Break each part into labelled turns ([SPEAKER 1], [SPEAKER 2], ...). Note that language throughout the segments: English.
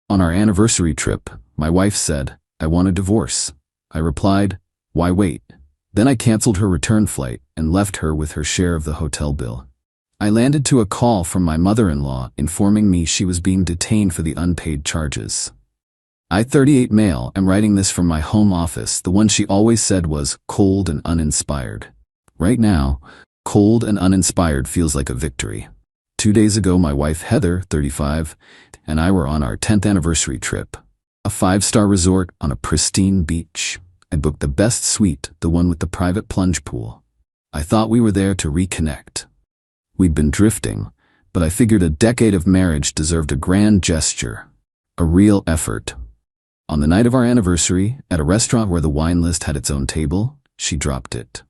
[SPEAKER 1] On our anniversary trip, my wife said, "I want a divorce." I replied, "Why wait?" Then I canceled her return flight and left her with her share of the hotel bill. I landed to a call from my mother-in-law informing me she was being detained for the unpaid charges. I, 38 male, am writing this from my home office, the one she always said was cold and uninspired. Right now, cold and uninspired feels like a victory. 2 days ago, my wife Heather, 35, and I were on our 10th anniversary trip. A 5-star resort on a pristine beach. I booked the best suite, the one with the private plunge pool. I thought we were there to reconnect. We'd been drifting, but I figured a decade of marriage deserved a grand gesture, a real effort. On the night of our anniversary, at a restaurant where the wine list had its own table, she dropped it.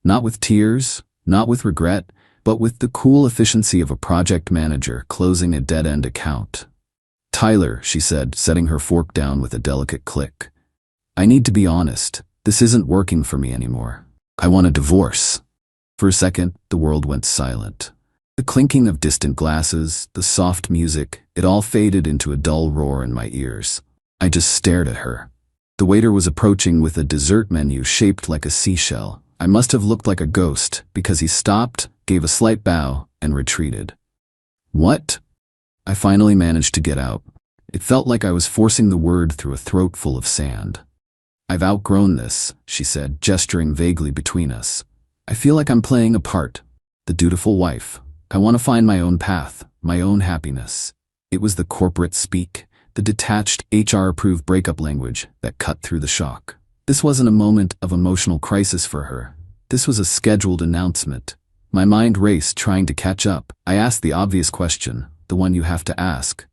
[SPEAKER 1] Not with tears, not with regret, but with the cool efficiency of a project manager closing a dead-end account. "Tyler," she said, setting her fork down with a delicate click. "I need to be honest. This isn't working for me anymore. I want a divorce." For a second, the world went silent. The clinking of distant glasses, the soft music, it all faded into a dull roar in my ears. I just stared at her. The waiter was approaching with a dessert menu shaped like a seashell. I must have looked like a ghost because he stopped, gave a slight bow, and retreated. "What?" I finally managed to get out. It felt like I was forcing the word through a throat full of sand. "I've outgrown this," she said, gesturing vaguely between us. "I feel like I'm playing a part, the dutiful wife. I want to find my own path, my own happiness." It was the corporate speak, the detached, HR-approved breakup language that cut through the shock. This wasn't a moment of emotional crisis for her. This was a scheduled announcement. My mind raced, trying to catch up. I asked the obvious question, the one you have to ask.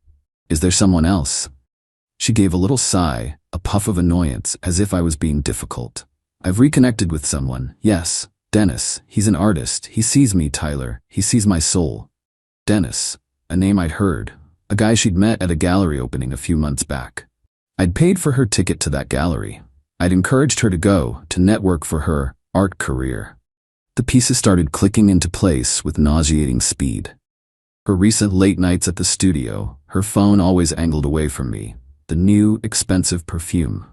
[SPEAKER 1] "Is there someone else?" She gave a little sigh, a puff of annoyance, as if I was being difficult. "I've reconnected with someone, yes. Dennis, he's an artist. He sees me, Tyler. He sees my soul." Dennis, a name I'd heard. A guy she'd met at a gallery opening a few months back. I'd paid for her ticket to that gallery. I'd encouraged her to go, to network for her art career. The pieces started clicking into place with nauseating speed. Her recent late nights at the studio, her phone always angled away from me, the new, expensive perfume.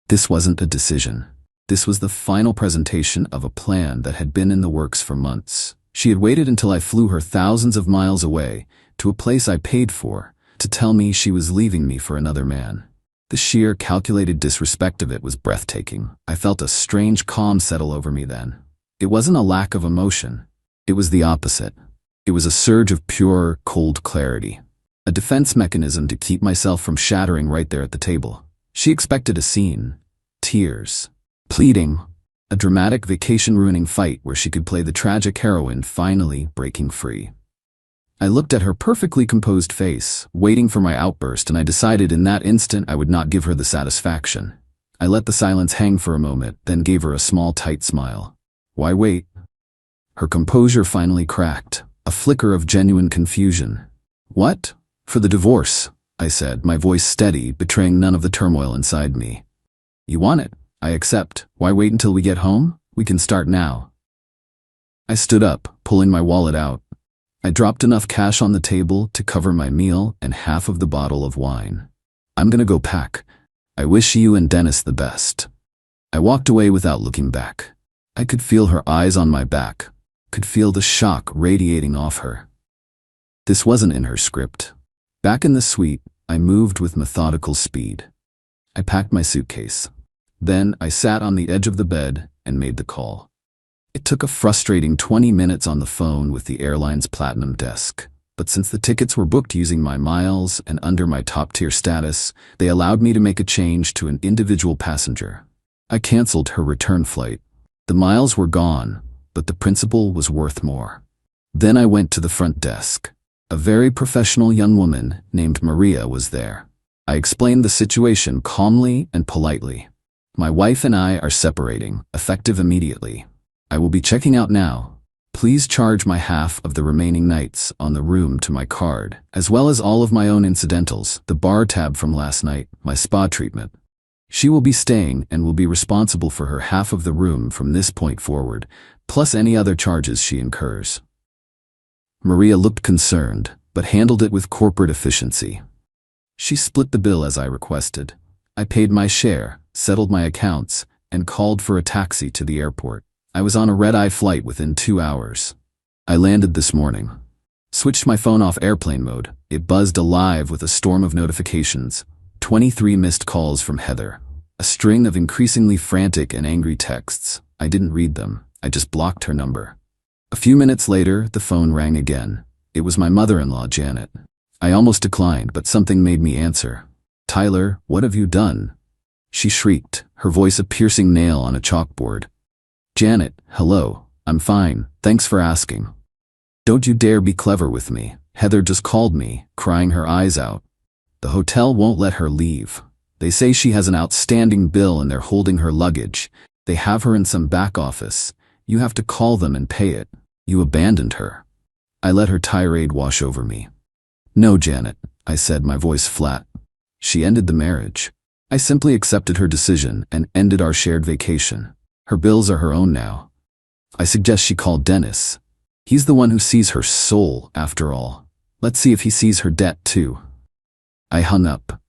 [SPEAKER 1] This wasn't a decision. This was the final presentation of a plan that had been in the works for months. She had waited until I flew her thousands of miles away, to a place I paid for, to tell me she was leaving me for another man. The sheer, calculated disrespect of it was breathtaking. I felt a strange calm settle over me then. It wasn't a lack of emotion. It was the opposite. It was a surge of pure, cold clarity. A defense mechanism to keep myself from shattering right there at the table. She expected a scene. Tears. Pleading. A dramatic vacation-ruining fight where she could play the tragic heroine finally breaking free. I looked at her perfectly composed face, waiting for my outburst, and I decided in that instant I would not give her the satisfaction. I let the silence hang for a moment, then gave her a small, tight smile. "Why wait?" Her composure finally cracked, a flicker of genuine confusion. "What?" "For the divorce," I said, my voice steady, betraying none of the turmoil inside me. "You want it? I accept. Why wait until we get home? We can start now." I stood up, pulling my wallet out. I dropped enough cash on the table to cover my meal and half of the bottle of wine. "I'm gonna go pack. I wish you and Dennis the best." I walked away without looking back. I could feel her eyes on my back, could feel the shock radiating off her. This wasn't in her script. Back in the suite, I moved with methodical speed. I packed my suitcase. Then I sat on the edge of the bed and made the call. It took a frustrating 20 minutes on the phone with the airline's platinum desk. But since the tickets were booked using my miles and under my top-tier status, they allowed me to make a change to an individual passenger. I canceled her return flight. The miles were gone, but the principal was worth more. Then I went to the front desk. A very professional young woman named Maria was there. I explained the situation calmly and politely. "My wife and I are separating, effective immediately. I will be checking out now. Please charge my half of the remaining nights on the room to my card, as well as all of my own incidentals, the bar tab from last night, my spa treatment. She will be staying and will be responsible for her half of the room from this point forward, plus any other charges she incurs." Maria looked concerned, but handled it with corporate efficiency. She split the bill as I requested. I paid my share, settled my accounts, and called for a taxi to the airport. I was on a red-eye flight within 2 hours. I landed this morning. Switched my phone off airplane mode. It buzzed alive with a storm of notifications. 23 missed calls from Heather. A string of increasingly frantic and angry texts. I didn't read them. I just blocked her number. A few minutes later, the phone rang again. It was my mother-in-law, Janet. I almost declined, but something made me answer. "Tyler, what have you done?" She shrieked, her voice a piercing nail on a chalkboard. "Janet, hello. I'm fine. Thanks for asking. Don't you dare be clever with me. Heather just called me, crying her eyes out. The hotel won't let her leave. They say she has an outstanding bill and they're holding her luggage. They have her in some back office. You have to call them and pay it. You abandoned her." I let her tirade wash over me. "No, Janet," I said, my voice flat. She ended the marriage. I simply accepted her decision and ended our shared vacation. Her bills are her own now. I suggest she call Dennis. He's the one who sees her soul, after all. Let's see if he sees her debt too. I hung up.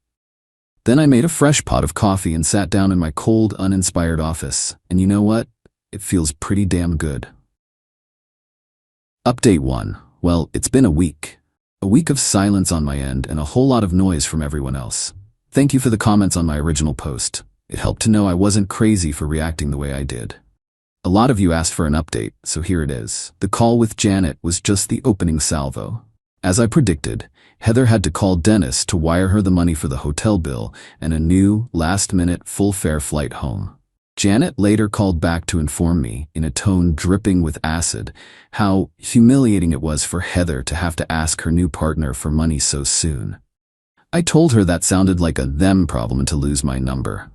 [SPEAKER 1] Then I made a fresh pot of coffee and sat down in my cold, uninspired office. And you know what? It feels pretty damn good. Update 1. Well, it's been a week. A week of silence on my end and a whole lot of noise from everyone else. Thank you for the comments on my original post. It helped to know I wasn't crazy for reacting the way I did. A lot of you asked for an update, so here it is. The call with Janet was just the opening salvo. As I predicted, Heather had to call Dennis to wire her the money for the hotel bill and a new, last-minute, full-fare flight home. Janet later called back to inform me, in a tone dripping with acid, how humiliating it was for Heather to have to ask her new partner for money so soon. I told her that sounded like a them problem and to lose my number.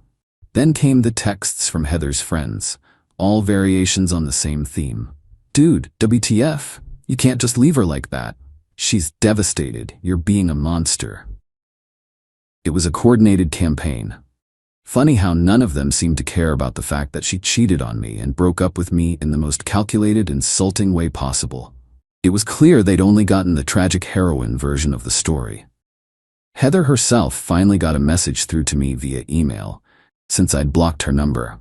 [SPEAKER 1] Then came the texts from Heather's friends, all variations on the same theme. "Dude, WTF? You can't just leave her like that. She's devastated. You're being a monster." It was a coordinated campaign. Funny how none of them seemed to care about the fact that she cheated on me and broke up with me in the most calculated, insulting way possible. It was clear they'd only gotten the tragic heroine version of the story. Heather herself finally got a message through to me via email, since I'd blocked her number.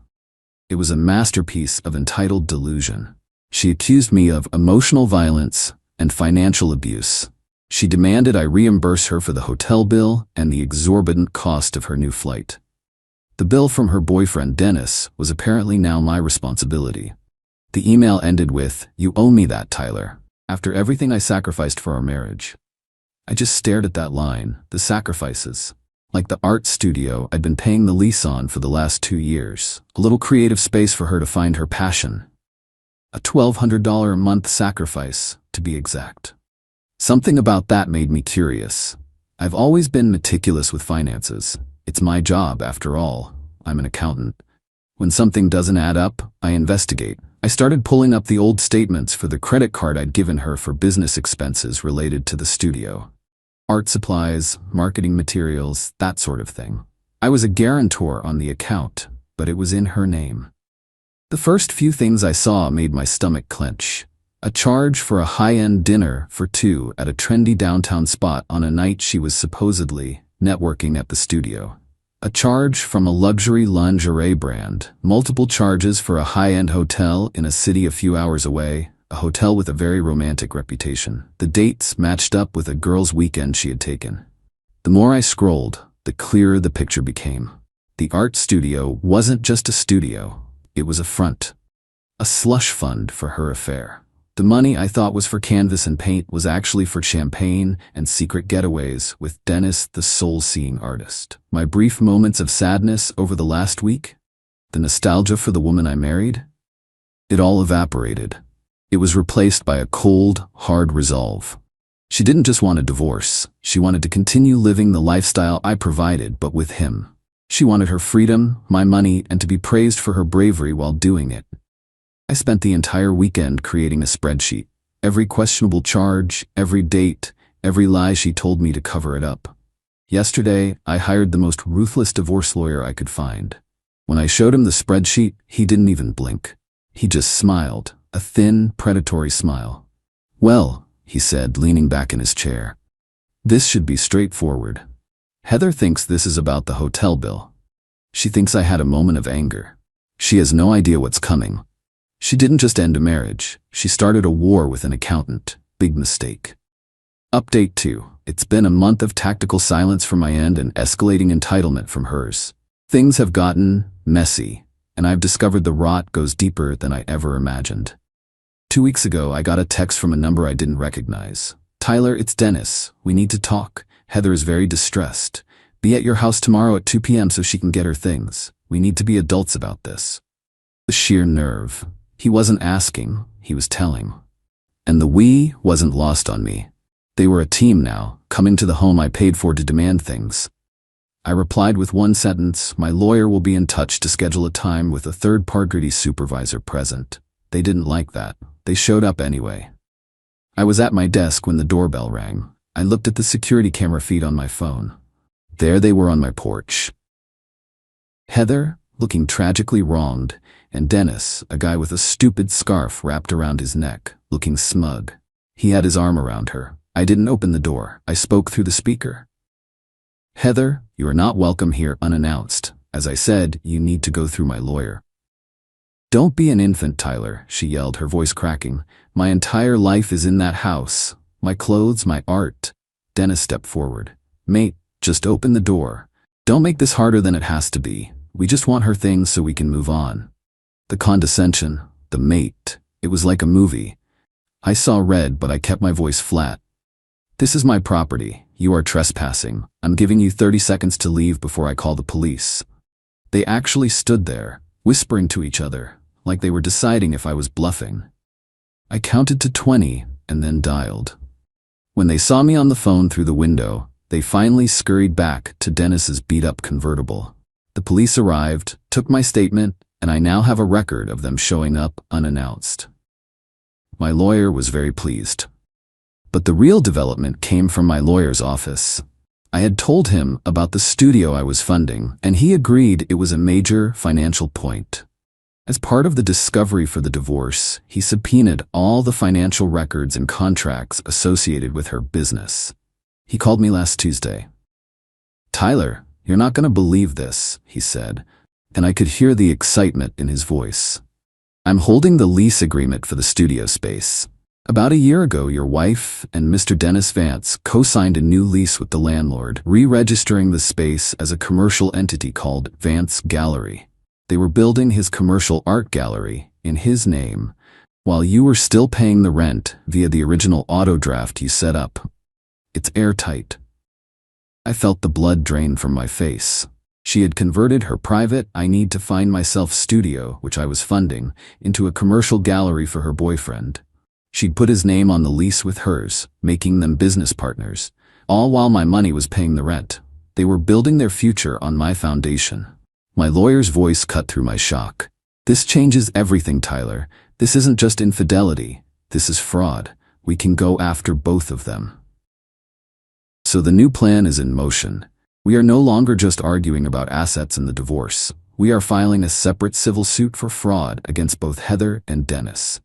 [SPEAKER 1] It was a masterpiece of entitled delusion. She accused me of emotional violence and financial abuse. She demanded I reimburse her for the hotel bill and the exorbitant cost of her new flight. The bill from her boyfriend Dennis was apparently now my responsibility. The email ended with, "You owe me that, Tyler, after everything I sacrificed for our marriage." I just stared at that line, the sacrifices. Like the art studio I'd been paying the lease on for the last 2 years, a little creative space for her to find her passion. A $1,200 a month sacrifice, to be exact. Something about that made me curious. I've always been meticulous with finances. It's my job, after all. I'm an accountant. When something doesn't add up, I investigate. I started pulling up the old statements for the credit card I'd given her for business expenses related to the studio. Art supplies, marketing materials, that sort of thing. I was a guarantor on the account, but it was in her name. The first few things I saw made my stomach clench. A charge for a high-end dinner for 2 at a trendy downtown spot on a night she was supposedly networking at the studio. A charge from a luxury lingerie brand. Multiple charges for a high-end hotel in a city a few hours away. A hotel with a very romantic reputation. The dates matched up with a girl's weekend she had taken. The more I scrolled, the clearer the picture became. The art studio wasn't just a studio. It was a front. A slush fund for her affair. The money I thought was for canvas and paint was actually for champagne and secret getaways with Dennis, the soul-seeing artist. My brief moments of sadness over the last week, the nostalgia for the woman I married, it all evaporated. It was replaced by a cold, hard resolve. She didn't just want a divorce. She wanted to continue living the lifestyle I provided, but with him. She wanted her freedom, my money, and to be praised for her bravery while doing it. I spent the entire weekend creating a spreadsheet. Every questionable charge, every date, every lie she told me to cover it up. Yesterday, I hired the most ruthless divorce lawyer I could find. When I showed him the spreadsheet, he didn't even blink. He just smiled, a thin, predatory smile. "Well," he said, leaning back in his chair, "this should be straightforward. Heather thinks this is about the hotel bill. She thinks I had a moment of anger. She has no idea what's coming. She didn't just end a marriage. She started a war with an accountant. Big mistake. Update 2. It's been a month of tactical silence from my end and escalating entitlement from hers. Things have gotten messy, and I've discovered the rot goes deeper than I ever imagined. 2 weeks ago, I got a text from a number I didn't recognize. "Tyler, it's Dennis. We need to talk. Heather is very distressed. Be at your house tomorrow at 2 p.m. so she can get her things. We need to be adults about this." The sheer nerve. He wasn't asking, he was telling. And the "we" wasn't lost on me. They were a team now, coming to the home I paid for to demand things. I replied with one sentence, "My lawyer will be in touch to schedule a time with a third-party supervisor present." They didn't like that. They showed up anyway. I was at my desk when the doorbell rang. I looked at the security camera feed on my phone. There they were on my porch. Heather, looking tragically wronged, and Dennis, a guy with a stupid scarf wrapped around his neck, looking smug. He had his arm around her. I didn't open the door. I spoke through the speaker. "Heather, you are not welcome here unannounced. As I said, you need to go through my lawyer." "Don't be an infant, Tyler," she yelled, her voice cracking. "My entire life is in that house. My clothes, my art." Dennis stepped forward. "Mate, just open the door. Don't make this harder than it has to be. We just want her things so we can move on." The condescension, the mate, it was like a movie. I saw red, but I kept my voice flat. "This is my property. You are trespassing. I'm giving you 30 seconds to leave before I call the police." They actually stood there, whispering to each other, like they were deciding if I was bluffing. I counted to 20 and then dialed. When they saw me on the phone through the window, they finally scurried back to Dennis's beat-up convertible. The police arrived, took my statement, and I now have a record of them showing up unannounced. My lawyer was very pleased. But the real development came from my lawyer's office. I had told him about the studio I was funding, and he agreed it was a major financial point. As part of the discovery for the divorce, he subpoenaed all the financial records and contracts associated with her business. He called me last Tuesday. "Tyler, you're not going to believe this," he said, and I could hear the excitement in his voice. "I'm holding the lease agreement for the studio space. About a year ago, your wife and Mr. Dennis Vance co-signed a new lease with the landlord, re-registering the space as a commercial entity called Vance Gallery. They were building his commercial art gallery in his name, while you were still paying the rent via the original auto draft you set up. It's airtight." I felt the blood drain from my face. She had converted her private "I need to find myself" studio, which I was funding, into a commercial gallery for her boyfriend. She'd put his name on the lease with hers, making them business partners, all while my money was paying the rent. They were building their future on my foundation. My lawyer's voice cut through my shock. "This changes everything, Tyler. This isn't just infidelity. This is fraud. We can go after both of them." So the new plan is in motion. We are no longer just arguing about assets in the divorce. We are filing a separate civil suit for fraud against both Heather and Dennis.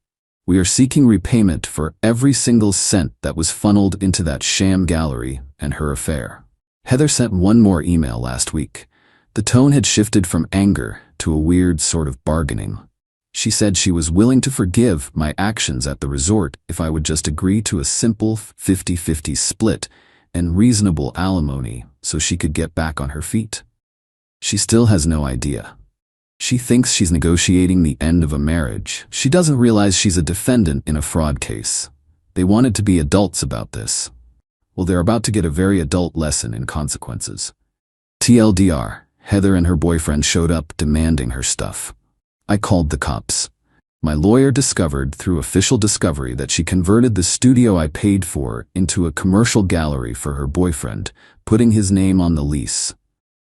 [SPEAKER 1] We are seeking repayment for every single cent that was funneled into that sham gallery and her affair. Heather sent one more email last week. The tone had shifted from anger to a weird sort of bargaining. She said she was willing to forgive my actions at the resort if I would just agree to a simple 50-50 split and reasonable alimony so she could get back on her feet. She still has no idea. She thinks she's negotiating the end of a marriage. She doesn't realize she's a defendant in a fraud case. They wanted to be adults about this. Well, they're about to get a very adult lesson in consequences. TLDR, Heather and her boyfriend showed up demanding her stuff. I called the cops. My lawyer discovered through official discovery that she converted the studio I paid for into a commercial gallery for her boyfriend, putting his name on the lease.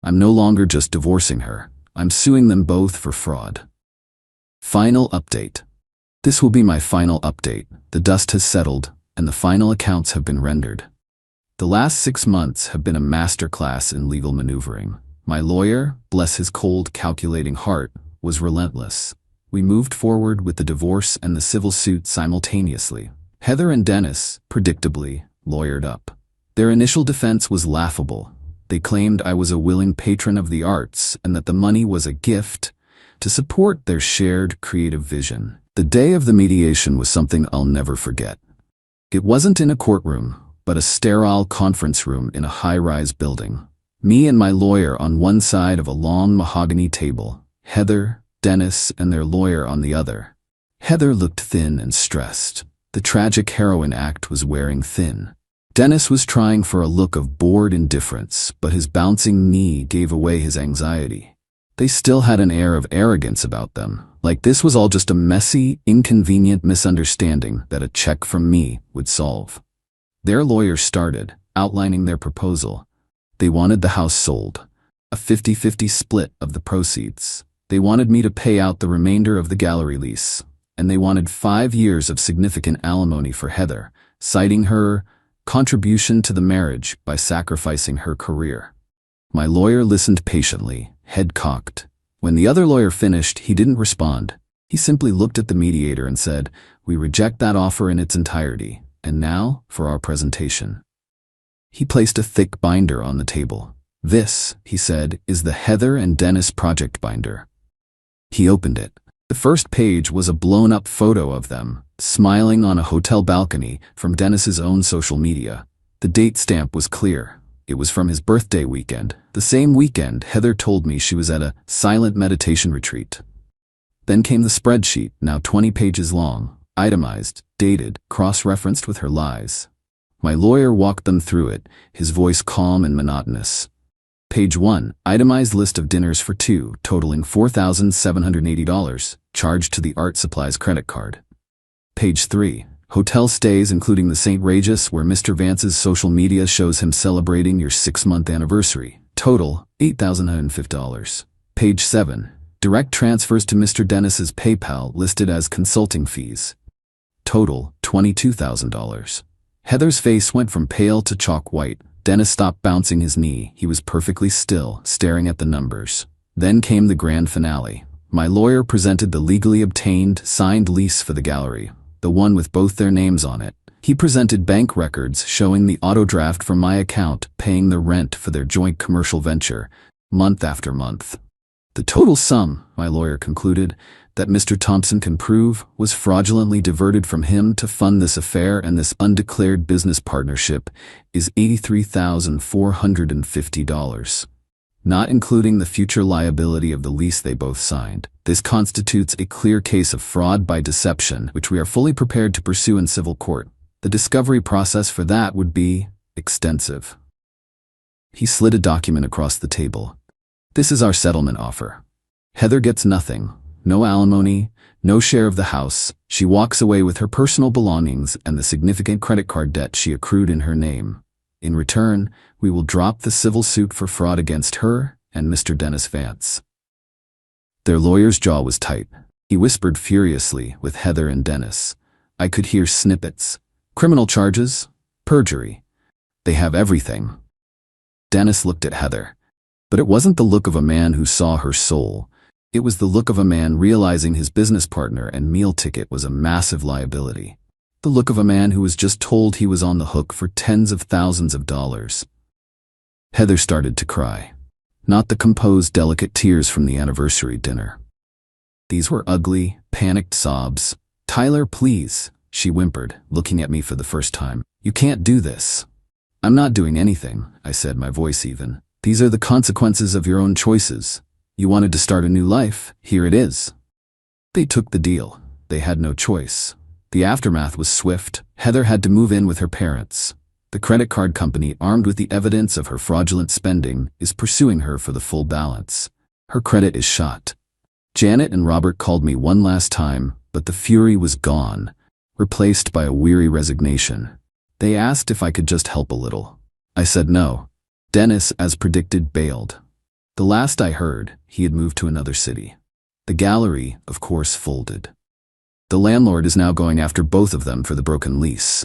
[SPEAKER 1] I'm no longer just divorcing her. I'm suing them both for fraud. Final update. This will be my final update. The dust has settled, and the final accounts have been rendered. The last 6 months have been a masterclass in legal maneuvering. My lawyer, bless his cold, calculating heart, was relentless. We moved forward with the divorce and the civil suit simultaneously. Heather and Dennis, predictably, lawyered up. Their initial defense was laughable. They claimed I was a willing patron of the arts and that the money was a gift to support their shared creative vision. The day of the mediation was something I'll never forget. It wasn't in a courtroom, but a sterile conference room in a high-rise building. Me and my lawyer on one side of a long mahogany table, Heather, Dennis, and their lawyer on the other. Heather looked thin and stressed. The tragic heroine act was wearing thin. Dennis was trying for a look of bored indifference, but his bouncing knee gave away his anxiety. They still had an air of arrogance about them, like this was all just a messy, inconvenient misunderstanding that a check from me would solve. Their lawyer started, outlining their proposal. They wanted the house sold, a 50-50 split of the proceeds. They wanted me to pay out the remainder of the gallery lease, and they wanted 5 years of significant alimony for Heather, citing her contribution to the marriage by sacrificing her career. My lawyer listened patiently, head cocked. When the other lawyer finished, he didn't respond. He simply looked at the mediator and said, "We reject that offer in its entirety. And now, for our presentation." He placed a thick binder on the table. "This," he said, "is the Heather and Dennis project binder." He opened it. The first page was a blown-up photo of them, smiling on a hotel balcony from Dennis's own social media. The date stamp was clear. It was from his birthday weekend, the same weekend Heather told me she was at a silent meditation retreat. Then came the spreadsheet, now 20 pages long, itemized, dated, cross-referenced with her lies. My lawyer walked them through it, his voice calm and monotonous. Page 1, itemized list of dinners for 2, totaling $4,780, charged to the art supplies credit card. Page 3, hotel stays including the St. Regis where Mr. Vance's social media shows him celebrating your 6-month anniversary, total $8,150. Page 7, direct transfers to Mr. Dennis's PayPal listed as consulting fees, total $22,000. Heather's face went from pale to chalk white. Dennis stopped bouncing his knee. He was perfectly still, staring at the numbers. Then came the grand finale. My lawyer presented the legally obtained, signed lease for the gallery, the one with both their names on it. He presented bank records showing the auto draft from my account paying the rent for their joint commercial venture, month after month. The total sum, my lawyer concluded, that Mr. Thompson can prove was fraudulently diverted from him to fund this affair and this undeclared business partnership is $83,450. Not including the future liability of the lease they both signed. This constitutes a clear case of fraud by deception, which we are fully prepared to pursue in civil court. The discovery process for that would be extensive. He slid a document across the table. This is our settlement offer. Heather gets nothing. No alimony, no share of the house. She walks away with her personal belongings and the significant credit card debt she accrued in her name. In return, we will drop the civil suit for fraud against her and Mr. Dennis Vance. Their lawyer's jaw was tight. He whispered furiously with Heather and Dennis. I could hear snippets. Criminal charges, perjury. They have everything. Dennis looked at Heather. But it wasn't the look of a man who saw her soul. It was the look of a man realizing his business partner and meal ticket was a massive liability. The look of a man who was just told he was on the hook for tens of thousands of dollars. Heather started to cry. Not the composed, delicate tears from the anniversary dinner. These were ugly, panicked sobs. Tyler, please, she whimpered, looking at me for the first time. You can't do this. I'm not doing anything, I said, my voice even. These are the consequences of your own choices. You wanted to start a new life, here it is. They took the deal. They had no choice. The aftermath was swift. Heather had to move in with her parents. The credit card company, armed with the evidence of her fraudulent spending, is pursuing her for the full balance. Her credit is shot. Janet and Robert called me one last time, but the fury was gone, replaced by a weary resignation. They asked if I could just help a little. I said no. Dennis, as predicted, bailed. The last I heard, he had moved to another city. The gallery, of course, folded. The landlord is now going after both of them for the broken lease.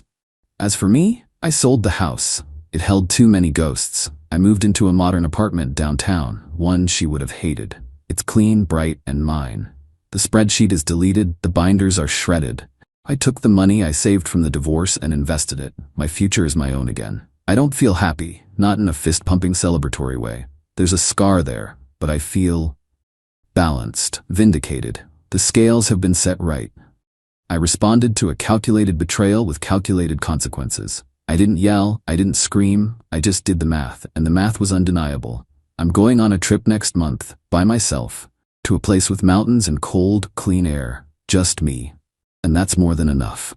[SPEAKER 1] As for me, I sold the house. It held too many ghosts. I moved into a modern apartment downtown, one she would have hated. It's clean, bright, and mine. The spreadsheet is deleted, the binders are shredded. I took the money I saved from the divorce and invested it. My future is my own again. I don't feel happy, not in a fist-pumping celebratory way. There's a scar there, but I feel balanced, vindicated. The scales have been set right. I responded to a calculated betrayal with calculated consequences. I didn't yell, I didn't scream, I just did the math, and the math was undeniable. I'm going on a trip next month, by myself, to a place with mountains and cold, clean air, just me. And that's more than enough.